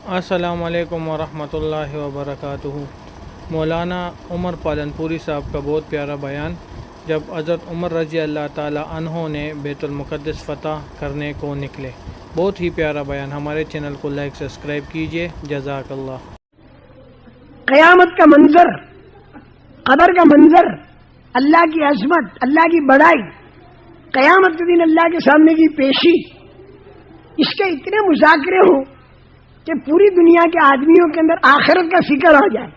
السلام علیکم ورحمۃ اللہ وبرکاتہ۔ مولانا عمر پالنپوری صاحب کا بہت پیارا بیان، جب حضرت عمر رضی اللہ تعالی عنہ نے بیت المقدس فتح کرنے کو نکلے۔ بہت ہی پیارا بیان۔ ہمارے چینل کو لائک سبسکرائب کیجیے، جزاک اللہ۔ قیامت کا منظر، قبر کا منظر، اللہ کی عظمت، اللہ کی بڑائی، قیامت کے دن اللہ کے سامنے کی پیشی، اس کے اتنے مذاکرے ہوں کہ پوری دنیا کے آدمیوں کے اندر آخرت کا فکر آ جائے۔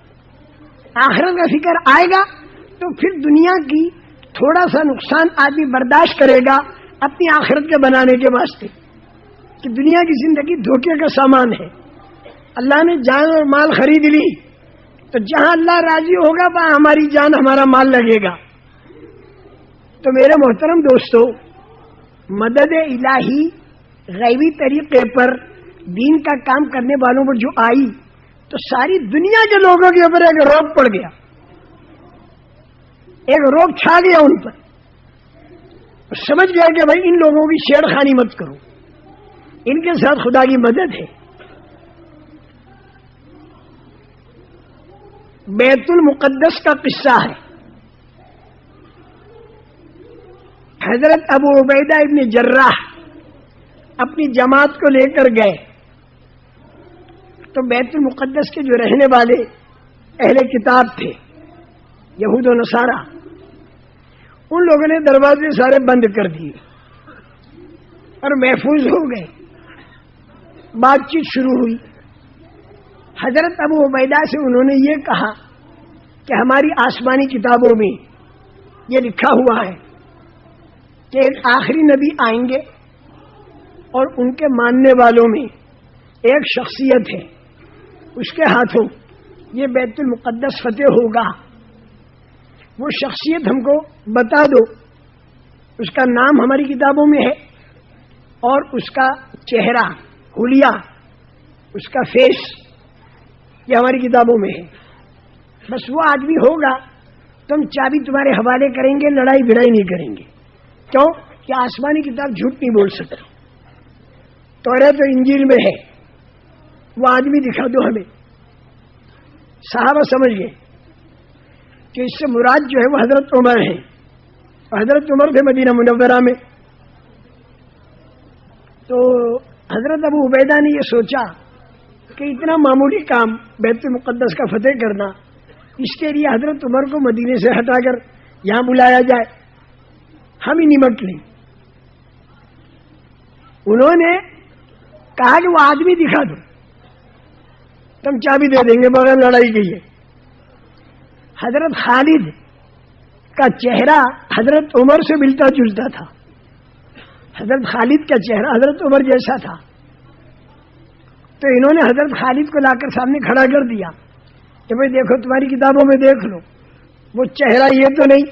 آخرت کا فکر آئے گا تو پھر دنیا کی تھوڑا سا نقصان آدمی برداشت کرے گا اپنی آخرت کے بنانے کے واسطے، کہ دنیا کی زندگی دھوکے کا سامان ہے۔ اللہ نے جان اور مال خرید لی تو جہاں اللہ راضی ہوگا وہاں ہماری جان ہمارا مال لگے گا۔ تو میرے محترم دوستو، مدد الہی غیبی طریقے پر دین کا کام کرنے والوں پر جو آئی تو ساری دنیا کے لوگوں کے اوپر ایک روک پڑ گیا، ایک روک چھا گیا ان پر۔ سمجھ گیا کہ بھائی ان لوگوں کی چھیڑ خانی مت کرو، ان کے ساتھ خدا کی مدد ہے۔ بیت المقدس کا قصہ ہے۔ حضرت ابو عبیدہ ابن جراح اپنی جماعت کو لے کر گئے تو بیت المقدس کے جو رہنے والے اہل کتاب تھے، یہود و نصارہ، ان لوگوں نے دروازے سارے بند کر دیے اور محفوظ ہو گئے۔ بات چیت شروع ہوئی۔ حضرت ابو عبیدہ سے انہوں نے یہ کہا کہ ہماری آسمانی کتابوں میں یہ لکھا ہوا ہے کہ ایک آخری نبی آئیں گے اور ان کے ماننے والوں میں ایک شخصیت ہے، اس کے ہاتھوں یہ بیت المقدس فتح ہوگا۔ وہ شخصیت ہم کو بتا دو، اس کا نام ہماری کتابوں میں ہے اور اس کا چہرہ، حلیہ، اس کا فیس یہ ہماری کتابوں میں ہے۔ بس وہ آدمی ہوگا تو ہم چابی تمہارے حوالے کریں گے، لڑائی بھڑائی نہیں کریں گے۔ کیوں کہ آسمانی کتاب جھوٹ نہیں بول سکتی، تورات و انجیل میں ہے۔ وہ آدمی دکھا دو ہمیں۔ صحابہ سمجھ گئے کہ اس سے مراد جو ہے وہ حضرت عمر ہے، اور حضرت عمر تھے مدینہ منورہ میں۔ تو حضرت ابو عبیدہ نے یہ سوچا کہ اتنا معمولی کام بیت المقدس کا فتح کرنا، اس کے لیے حضرت عمر کو مدینے سے ہٹا کر یہاں بلایا جائے، ہم ہی نمٹ لیں۔ انہوں نے کہا کہ وہ آدمی دکھا دو، تم چابی دے دیں گے بغیر لڑائی کے۔ ہے حضرت خالد کا چہرہ حضرت عمر سے ملتا جلتا تھا، حضرت خالد کا چہرہ حضرت عمر جیسا تھا۔ تو انہوں نے حضرت خالد کو لا کر سامنے کھڑا کر دیا کہ بھائی دیکھو، تمہاری کتابوں میں دیکھ لو، وہ چہرہ یہ تو نہیں۔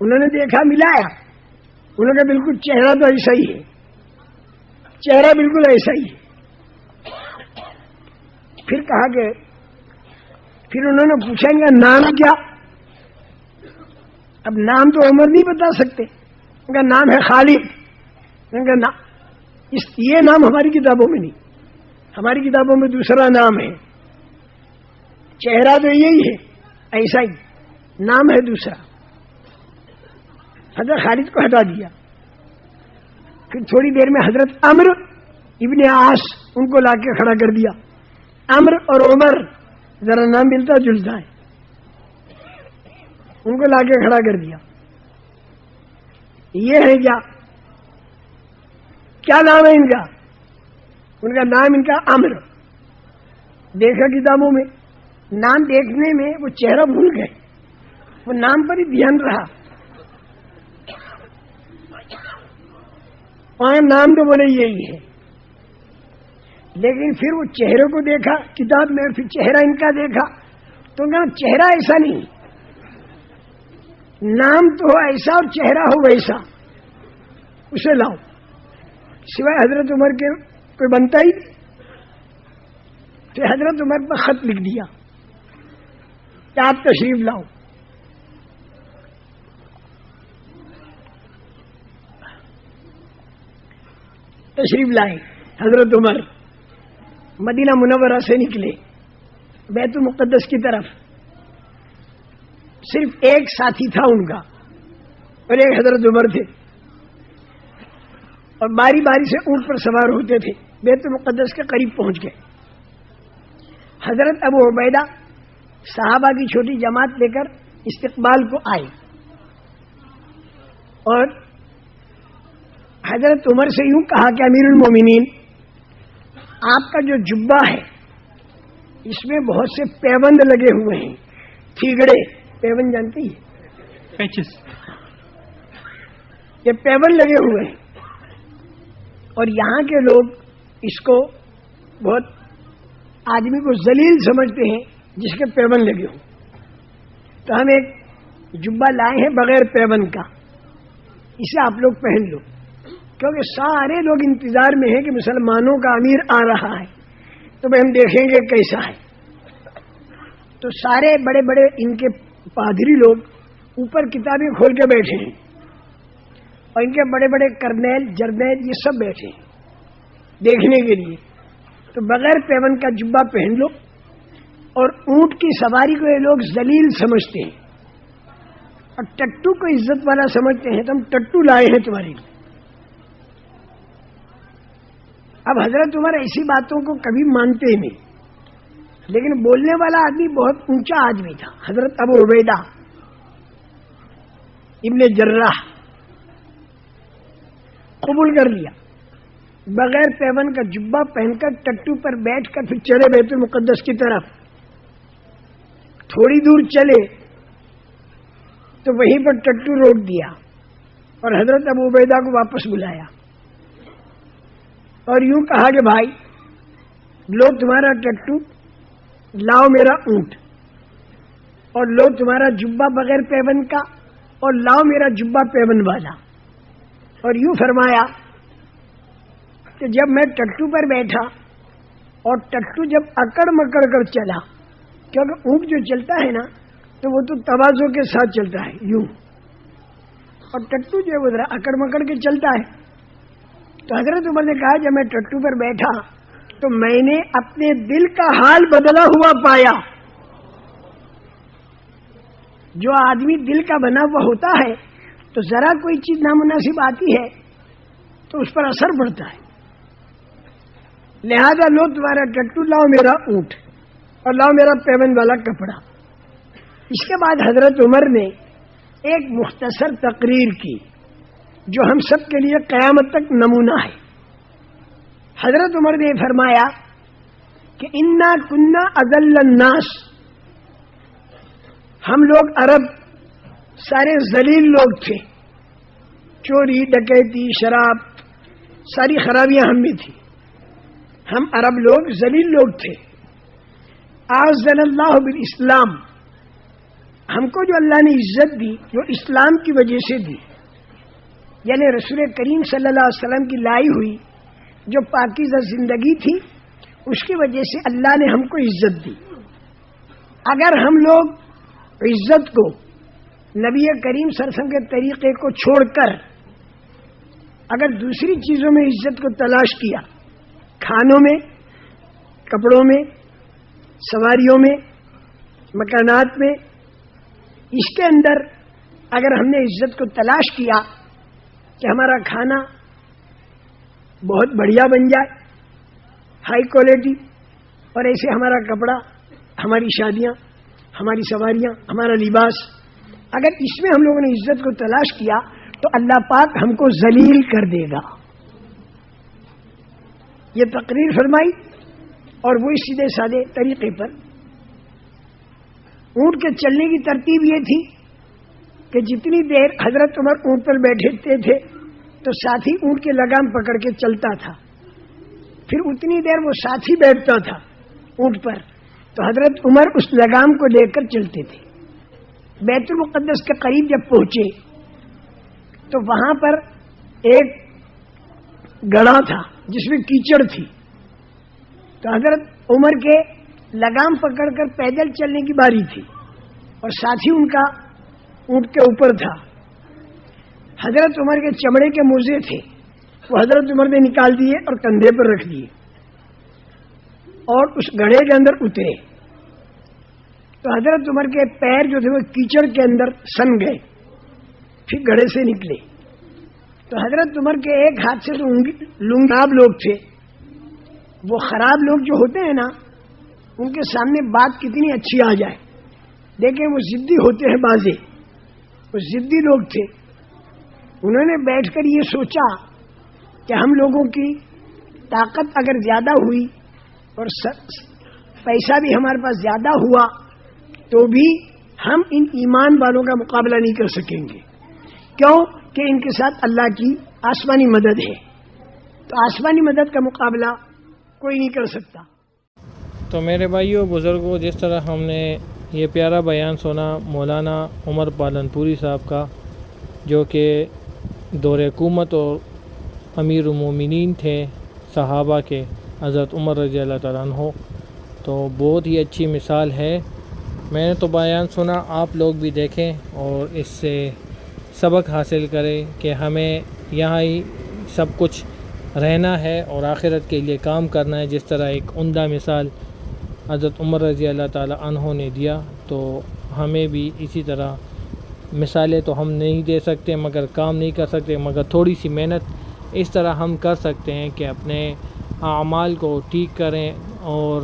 انہوں نے دیکھا، ملایا، انہوں نے کہا بالکل چہرہ تو ایسا ہی ہے، چہرہ بالکل ایسا ہی ہے۔ پھر کہا کہ پھر انہوں نے پوچھا ان کا نام کیا؟ اب نام تو عمر نہیں بتا سکتے، ان کا نام ہے خالد۔ ان کا نام، یہ نام ہماری کتابوں میں نہیں، ہماری کتابوں میں دوسرا نام ہے، چہرہ تو یہی ہے، ایسا ہی نام ہے دوسرا۔ حضرت خالد کو ہٹا دیا۔ پھر تھوڑی دیر میں حضرت عمرو ابن عاص ان کو لا کے کھڑا کر دیا۔ عمرو اور عمر ذرا نام ملتا جلتا ہے، ان کو لا کے کھڑا کر دیا۔ یہ ہے کیا نام ہے ان کا؟ ان کا نام ان کا عمرو۔ دیکھا کتابوں میں، نام دیکھنے میں وہ چہرہ بھول گئے، وہ نام پر ہی دھیان رہا۔ وہاں نام تو بولے یہی ہے، لیکن پھر وہ چہرے کو دیکھا کتاب میں، پھر چہرہ ان کا دیکھا تو کہا چہرہ ایسا نہیں، نام تو ہو ایسا اور چہرہ ہو ویسا، اسے لاؤ۔ سوائے حضرت عمر کے کوئی بنتا ہی نہیں۔ پھر حضرت عمر پر خط لکھ دیا کہ آپ تشریف لاؤ۔ تشریف لائے، حضرت عمر مدینہ منورہ سے نکلے بیت المقدس کی طرف. صرف ایک ساتھی تھا ان کا اور ایک حضرت عمر تھے, اور باری باری سے اونٹ پر سوار ہوتے تھے. بیت المقدس کے قریب پہنچ گئے. حضرت ابو عبیدہ صحابہ کی چھوٹی جماعت لے کر استقبال کو آئے اور حضرت عمر سے یوں کہا کہ امیر المومنین, آپ کا جو جبہ ہے اس میں بہت سے پیوند لگے ہوئے ہیں, تھیگڑے. پیوند جانتی ہے؟ پیچز. یہ پیوند لگے ہوئے ہیں اور یہاں کے لوگ اس کو بہت آدمی کو ذلیل سمجھتے ہیں جس کے پیوند لگے ہوں. تو ہم ایک جبہ لائے ہیں بغیر پیوند کا, اسے آپ لوگ پہن لو, کیونکہ سارے لوگ انتظار میں ہیں کہ مسلمانوں کا امیر آ رہا ہے, تو ہم دیکھیں گے کیسا ہے. تو سارے بڑے بڑے ان کے پادری لوگ اوپر کتابیں کھول کے بیٹھے ہیں اور ان کے بڑے بڑے کرنیل جرنیل یہ سب بیٹھے ہیں دیکھنے کے لیے. تو بغیر پیوند کا جبہ پہن لو. اور اونٹ کی سواری کو یہ لوگ ذلیل سمجھتے ہیں اور ٹٹو کو عزت والا سمجھتے ہیں, تو ہم ٹٹو لائے ہیں تمہارے لیے. اب حضرت عمر ایسی باتوں کو کبھی مانتے ہی نہیں, لیکن بولنے والا آدمی بہت اونچا آدمی تھا. حضرت ابو عبیدہ ابن جراح قبول کر لیا. بغیر پیون کا جبہ پہن کر ٹٹو پر بیٹھ کر پھر چلے بیت المقدس کی طرف. تھوڑی دور چلے تو وہیں پر ٹٹو روک دیا اور حضرت ابو عبیدہ کو واپس بلایا اور یوں کہا کہ بھائی لو تمہارا ٹٹو, لاؤ میرا اونٹ, اور لو تمہارا جبہ بغیر پیون کا, اور لاؤ میرا جبہ پیون والا. اور یوں فرمایا کہ جب میں ٹٹو پر بیٹھا اور ٹٹو جب اکڑ مکڑ کر چلا, کیونکہ اونٹ جو چلتا ہے نا تو وہ تو توازو کے ساتھ چلتا ہے یوں, اور ٹٹو جو ہے وہ ذرا اکڑ مکڑ کے چلتا ہے. تو حضرت عمر نے کہا جب میں ٹٹو پر بیٹھا تو میں نے اپنے دل کا حال بدلا ہوا پایا. جو آدمی دل کا بنا ہوا ہوتا ہے تو ذرا کوئی چیز نامناسب آتی ہے تو اس پر اثر پڑتا ہے. لہذا لو تمہارا ٹٹو, لاؤ میرا اونٹ, اور لاؤ میرا پیون والا کپڑا. اس کے بعد حضرت عمر نے ایک مختصر تقریر کی جو ہم سب کے لیے قیامت تک نمونہ ہے. حضرت عمر نے فرمایا کہ انا کنا اذل الناس, ہم لوگ عرب سارے ذلیل لوگ تھے. چوری ڈکیتی شراب ساری خرابیاں ہم میں تھی. ہم عرب لوگ ذلیل لوگ تھے. اعزنا اللہ بالاسلام, ہم کو جو اللہ نے عزت دی وہ اسلام کی وجہ سے دی, یعنی رسول کریم صلی اللہ علیہ وسلم کی لائی ہوئی جو پاکیزہ زندگی تھی اس کی وجہ سے اللہ نے ہم کو عزت دی. اگر ہم لوگ عزت کو نبی کریم صلی اللہ علیہ وسلم کے طریقے کو چھوڑ کر اگر دوسری چیزوں میں عزت کو تلاش کیا, کھانوں میں, کپڑوں میں, سواریوں میں, مکانات میں, اس کے اندر اگر ہم نے عزت کو تلاش کیا کہ ہمارا کھانا بہت بڑھیا بن جائے, ہائی کوالٹی, اور ایسے ہمارا کپڑا, ہماری شادیاں, ہماری سواریاں, ہمارا لباس, اگر اس میں ہم لوگوں نے عزت کو تلاش کیا تو اللہ پاک ہم کو ذلیل کر دے گا. یہ تقریر فرمائی اور وہی سیدھے سادے طریقے پر. اونٹ کے چلنے کی ترتیب یہ تھی کہ جتنی دیر حضرت عمر اونٹ پر بیٹھتے تھے تو ساتھی اونٹ کے لگام پکڑ کے چلتا تھا, پھر اتنی دیر وہ ساتھی بیٹھتا تھا اونٹ پر, تو حضرت عمر اس لگام کو لے کر چلتے تھے. بیت المقدس کے قریب جب پہنچے تو وہاں پر ایک گڑھا تھا جس میں کیچڑ تھی, تو حضرت عمر کے لگام پکڑ کر پیدل چلنے کی باری تھی اور ساتھی ان کا اونٹ کے اوپر تھا. حضرت عمر کے چمڑے کے موزے تھے, وہ حضرت عمر نے نکال دیے اور کندھے پر رکھ دیے اور اس گڑھے کے اندر اترے. تو حضرت عمر کے پیر جو تھے وہ کیچڑ کے اندر سن گئے، پھر گڑھے سے نکلے. تو حضرت عمر کے ایک ہاتھ سے تو لنگاب لوگ تھے. وہ خراب لوگ جو ہوتے ہیں نا، ان کے سامنے بات کتنی اچھی آ جائے، دیکھیں وہ ضدی ہوتے ہیں بازے، وہ ضدی لوگ تھے. انہوں نے بیٹھ کر یہ سوچا کہ ہم لوگوں کی طاقت اگر زیادہ ہوئی اور پیسہ بھی ہمارے پاس زیادہ ہوا تو بھی ہم ان ایمان والوں کا مقابلہ نہیں کر سکیں گے. کیوں کہ ان کے ساتھ اللہ کی آسمانی مدد ہے. تو آسمانی مدد کا مقابلہ کوئی نہیں کر سکتا. تو میرے بھائیوں بزرگوں، جس طرح ہم نے یہ پیارا بیان سنا مولانا عمر پالن پوری صاحب کا، جو کہ دور حکومت اور امیر المومنین تھے صحابہ کے، حضرت عمر رضی اللہ تعالیٰ عنہ، تو بہت ہی اچھی مثال ہے. میں نے تو بیان سنا، آپ لوگ بھی دیکھیں اور اس سے سبق حاصل کریں کہ ہمیں یہاں ہی سب کچھ رہنا ہے اور آخرت کے لیے کام کرنا ہے. جس طرح ایک عمدہ مثال حضرت عمر رضی اللہ تعالیٰ عنہ نے دیا، تو ہمیں بھی اسی طرح مثالیں تو ہم نہیں دے سکتے، مگر کام نہیں کر سکتے، مگر تھوڑی سی محنت اس طرح ہم کر سکتے ہیں کہ اپنے اعمال کو ٹھیک کریں اور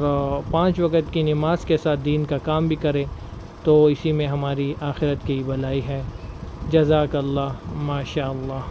5 وقت کی نماز کے ساتھ دین کا کام بھی کریں، تو اسی میں ہماری آخرت کی بھلائی ہے. جزاک اللہ، ماشاء اللہ.